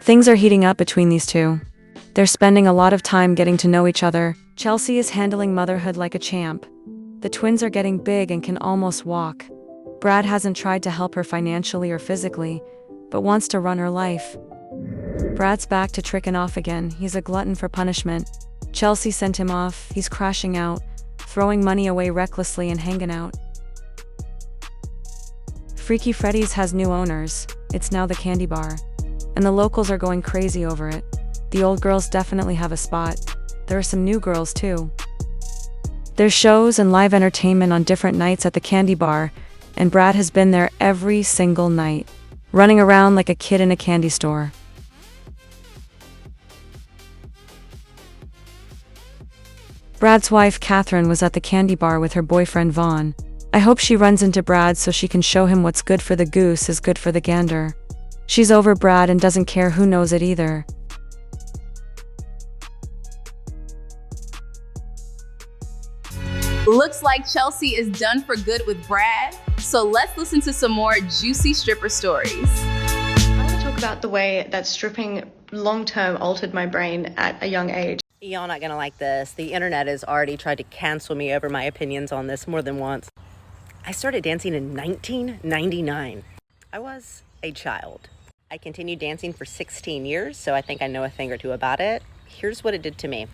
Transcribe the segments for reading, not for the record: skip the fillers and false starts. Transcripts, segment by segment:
Things are heating up between these two. They're spending a lot of time getting to know each other. Chelsea is handling motherhood like a champ. The twins are getting big and can almost walk. Brad hasn't tried to help her financially or physically, but wants to run her life. Brad's back to tricking off again. He's a glutton for punishment. Chelsea sent him off. He's crashing out, throwing money away recklessly and hanging out. Freaky Freddy's has new owners. It's now the candy bar. And the locals are going crazy over it. The old girls definitely have a spot. There are some new girls too. There's shows and live entertainment on different nights at the candy bar, and Brad has been there every single night, running around like a kid in a candy store. Brad's wife, Catherine, was at the candy bar with her boyfriend, Vaughn. I hope she runs into Brad so she can show him what's good for the goose is good for the gander. She's over Brad and doesn't care who knows it either. Looks like Chelsea is done for good with Brad, so let's listen to some more juicy stripper stories. I want to talk about the way that stripping long-term altered my brain at a young age. Y'all not gonna like this. The internet has already tried to cancel me over my opinions on this more than once. I started dancing in 1999. I was a child. I continued dancing for 16 years, so I think I know a thing or two about it. Here's what it did to me.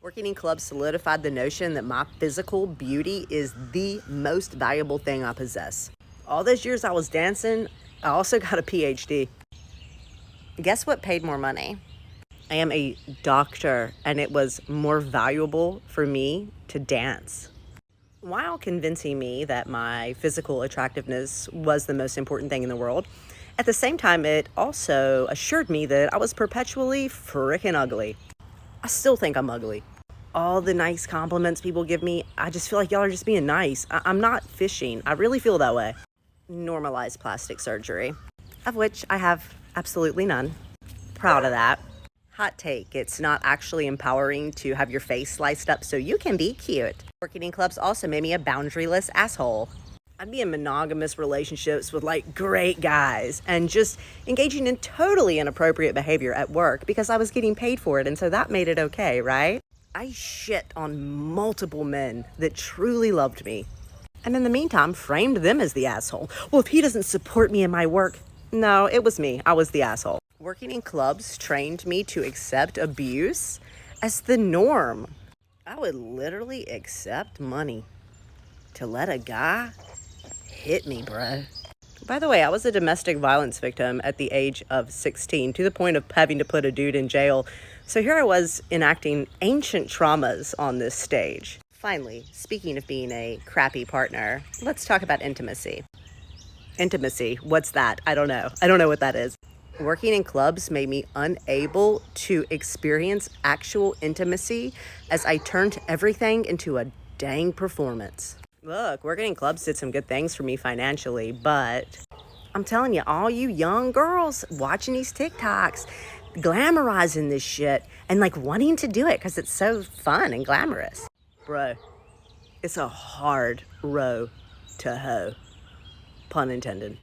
Working in clubs solidified the notion that my physical beauty is the most valuable thing I possess. All those years I was dancing, I also got a PhD. Guess what paid more money? I am a doctor, and it was more valuable for me to dance. While convincing me that my physical attractiveness was the most important thing in the world, at the same time, it also assured me that I was perpetually frickin' ugly. I still think I'm ugly. All the nice compliments people give me, I just feel like y'all are just being nice. I'm not fishing. I really feel that way. Normalized plastic surgery, of which I have absolutely none. Proud of that. Hot take, it's not actually empowering to have your face sliced up so you can be cute. Working in clubs also made me a boundaryless asshole. I'd be in monogamous relationships with like great guys and just engaging in totally inappropriate behavior at work because I was getting paid for it, and so that made it okay, right? I shit on multiple men that truly loved me, and in the meantime framed them as the asshole. Well, if he doesn't support me in my work, no, it was me. I was the asshole. Working in clubs trained me to accept abuse as the norm. I would literally accept money to let a guy hit me, bro. By the way, I was a domestic violence victim at the age of 16, to the point of having to put a dude in jail. So here I was enacting ancient traumas on this stage. Finally, speaking of being a crappy partner, let's talk about intimacy. Intimacy, what's that? I don't know. I don't know what that is. Working in clubs made me unable to experience actual intimacy as I turned everything into a dang performance. Look, working in clubs did some good things for me financially, but I'm telling you, all you young girls watching these TikToks, glamorizing this shit and like wanting to do it because it's so fun and glamorous. Bro, it's a hard row to hoe. Pun intended.